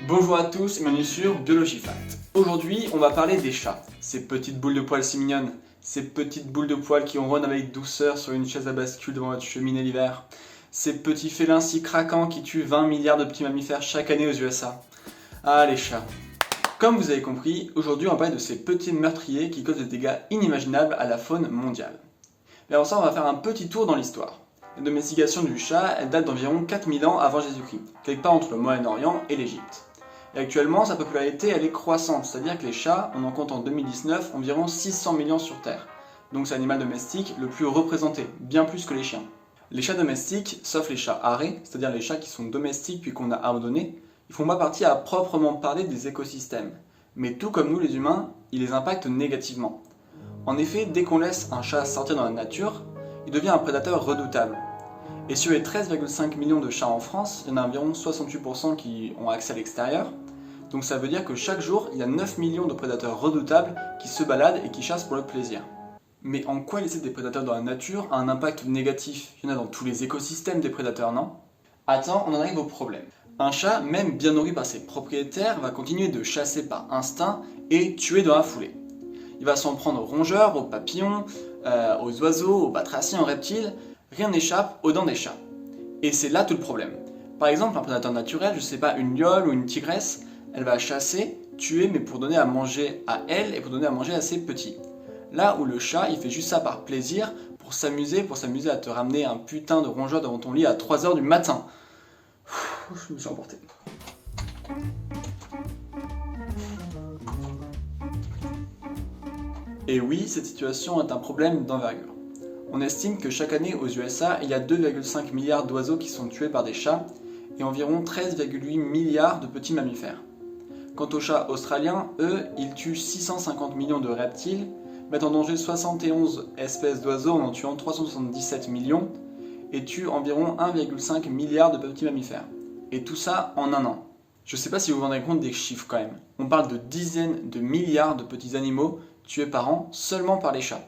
Bonjour à tous et bienvenue sur Biologie Fact. Aujourd'hui, on va parler des chats. Ces petites boules de poils si mignonnes, ces petites boules de poils qui ronronnent avec douceur sur une chaise à bascule devant votre cheminée l'hiver, ces petits félins si craquants qui tuent 20 milliards de petits mammifères chaque année aux USA. Ah, les chats. Comme vous avez compris, aujourd'hui on va parler de ces petits meurtriers qui causent des dégâts inimaginables à la faune mondiale. Mais avant ça, on va faire un petit tour dans l'histoire. La domestication du chat, elle date d'environ 4000 ans avant Jésus-Christ, quelque part entre le Moyen-Orient et l'Égypte. Et actuellement, sa popularité, elle est croissante, c'est-à-dire que les chats, on en compte en 2019 environ 600 millions sur Terre. Donc c'est l'animal domestique le plus représenté, bien plus que les chiens. Les chats domestiques, sauf les chats arrêts, c'est-à-dire les chats qui sont domestiques puis qu'on a abandonnés, ils font pas partie à proprement parler des écosystèmes. Mais tout comme nous les humains, ils les impactent négativement. En effet, dès qu'on laisse un chat sortir dans la nature, il devient un prédateur redoutable. Et sur les 13,5 millions de chats en France, il y en a environ 68% qui ont accès à l'extérieur. Donc ça veut dire que chaque jour, il y a 9 millions de prédateurs redoutables qui se baladent et qui chassent pour le plaisir. Mais en quoi laisser des prédateurs dans la nature a un impact négatif? Il y en a dans tous les écosystèmes des prédateurs, non? Attends, on en arrive au problème. Un chat, même bien nourri par ses propriétaires, va continuer de chasser par instinct et tuer dans la foulée. Il va s'en prendre aux rongeurs, aux papillons, aux oiseaux, aux batraciens, aux reptiles. Rien n'échappe aux dents des chats. Et c'est là tout le problème. Par exemple, un prédateur naturel, je sais pas, une liole ou une tigresse, elle va chasser, tuer, mais pour donner à manger à elle et pour donner à manger à ses petits. Là où le chat, il fait juste ça par plaisir, pour s'amuser à te ramener un putain de rongeur devant ton lit à 3h du matin. Je me suis emporté. Et oui, cette situation est un problème d'envergure. On estime que chaque année aux USA, il y a 2,5 milliards d'oiseaux qui sont tués par des chats et environ 13,8 milliards de petits mammifères. Quant aux chats australiens, eux, ils tuent 650 millions de reptiles, mettent en danger 71 espèces d'oiseaux en tuant 377 millions et tuent environ 1,5 milliard de petits mammifères. Et tout ça en un an. Je sais pas si vous vous rendez compte des chiffres quand même. On parle de dizaines de milliards de petits animaux tués par an seulement par les chats.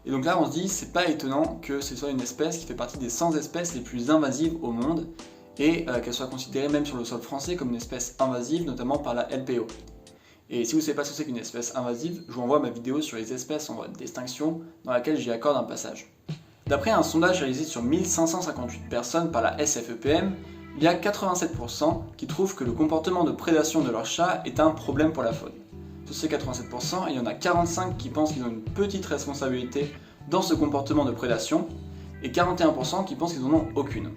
Et donc là on se dit, c'est pas étonnant que ce soit une espèce qui fait partie des 100 espèces les plus invasives au monde et qu'elle soit considérée même sur le sol français comme une espèce invasive, notamment par la LPO. Et si vous ne savez pas ce que c'est qu'une espèce invasive, je vous renvoie à ma vidéo sur les espèces en voie d'extinction dans laquelle j'y accorde un passage. D'après un sondage réalisé sur 1558 personnes par la SFEPM, il y a 87% qui trouvent que le comportement de prédation de leur chat est un problème pour la faune. Sur ces 87%, il y en a 45 qui pensent qu'ils ont une petite responsabilité dans ce comportement de prédation et 41% qui pensent qu'ils n'en ont aucune.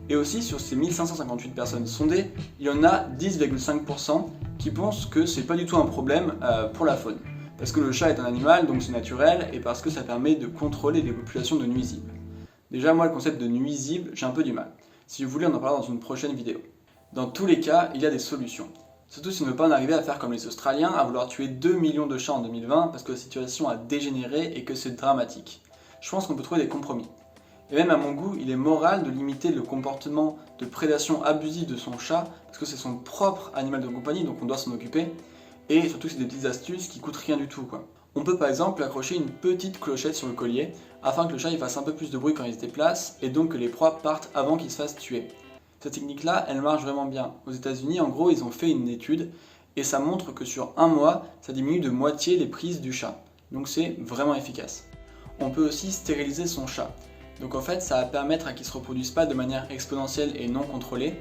Et aussi, sur ces 1558 personnes sondées, il y en a 10,5% qui pensent que c'est pas du tout un problème pour la faune. Parce que le chat est un animal, donc c'est naturel, et parce que ça permet de contrôler les populations de nuisibles. Déjà, moi, le concept de nuisible, j'ai un peu du mal. Si vous voulez, on en parlera dans une prochaine vidéo. Dans tous les cas, il y a des solutions. Surtout si on ne veut pas en arriver à faire comme les Australiens, à vouloir tuer 2 millions de chats en 2020 parce que la situation a dégénéré et que c'est dramatique. Je pense qu'on peut trouver des compromis. Et même à mon goût, il est moral de limiter le comportement de prédation abusive de son chat parce que c'est son propre animal de compagnie, donc on doit s'en occuper. Et surtout, c'est des petites astuces qui coûtent rien du tout, quoi. On peut par exemple accrocher une petite clochette sur le collier afin que le chat il fasse un peu plus de bruit quand il se déplace et donc que les proies partent avant qu'il se fasse tuer. Cette technique-là, elle marche vraiment bien. Aux États-Unis, en gros, ils ont fait une étude et ça montre que sur un mois, ça diminue de moitié les prises du chat. Donc c'est vraiment efficace. On peut aussi stériliser son chat. Donc en fait, ça va permettre à qu'il ne se reproduise pas de manière exponentielle et non contrôlée.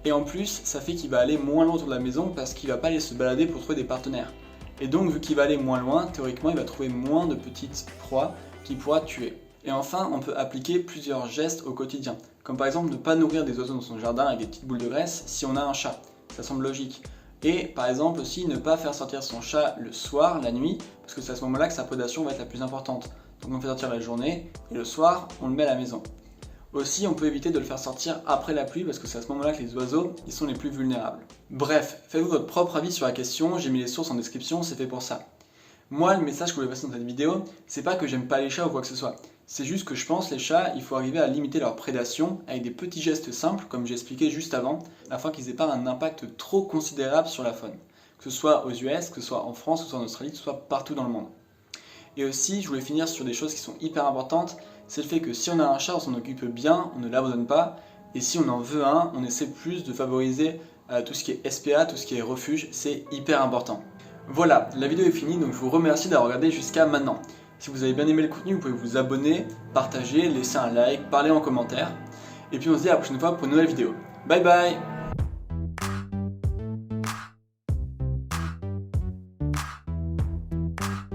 Et en plus, ça fait qu'il va aller moins loin autour de la maison parce qu'il ne va pas aller se balader pour trouver des partenaires. Et donc, vu qu'il va aller moins loin, théoriquement, il va trouver moins de petites proies qu'il pourra tuer. Et enfin, on peut appliquer plusieurs gestes au quotidien, comme par exemple ne pas nourrir des oiseaux dans son jardin avec des petites boules de graisse si on a un chat, ça semble logique. Et par exemple aussi ne pas faire sortir son chat le soir, la nuit, parce que c'est à ce moment-là que sa prédation va être la plus importante. Donc on le fait sortir la journée, et le soir, on le met à la maison. Aussi, on peut éviter de le faire sortir après la pluie, parce que c'est à ce moment-là que les oiseaux, ils sont les plus vulnérables. Bref, faites-vous votre propre avis sur la question, j'ai mis les sources en description, c'est fait pour ça. Moi, le message que je voulais passer dans cette vidéo, c'est pas que j'aime pas les chats ou quoi que ce soit. C'est juste que je pense les chats, il faut arriver à limiter leur prédation avec des petits gestes simples, comme j'ai expliqué juste avant, afin qu'ils aient pas un impact trop considérable sur la faune. Que ce soit aux US, que ce soit en France, que ce soit en Australie, que ce soit partout dans le monde. Et aussi, je voulais finir sur des choses qui sont hyper importantes, c'est le fait que si on a un chat, on s'en occupe bien, on ne l'abandonne pas, et si on en veut un, on essaie plus de favoriser tout ce qui est SPA, tout ce qui est refuge, c'est hyper important. Voilà, la vidéo est finie, donc je vous remercie d'avoir regardé jusqu'à maintenant. Si vous avez bien aimé le contenu, vous pouvez vous abonner, partager, laisser un like, parler en commentaire. Et puis on se dit à la prochaine fois pour une nouvelle vidéo. Bye bye!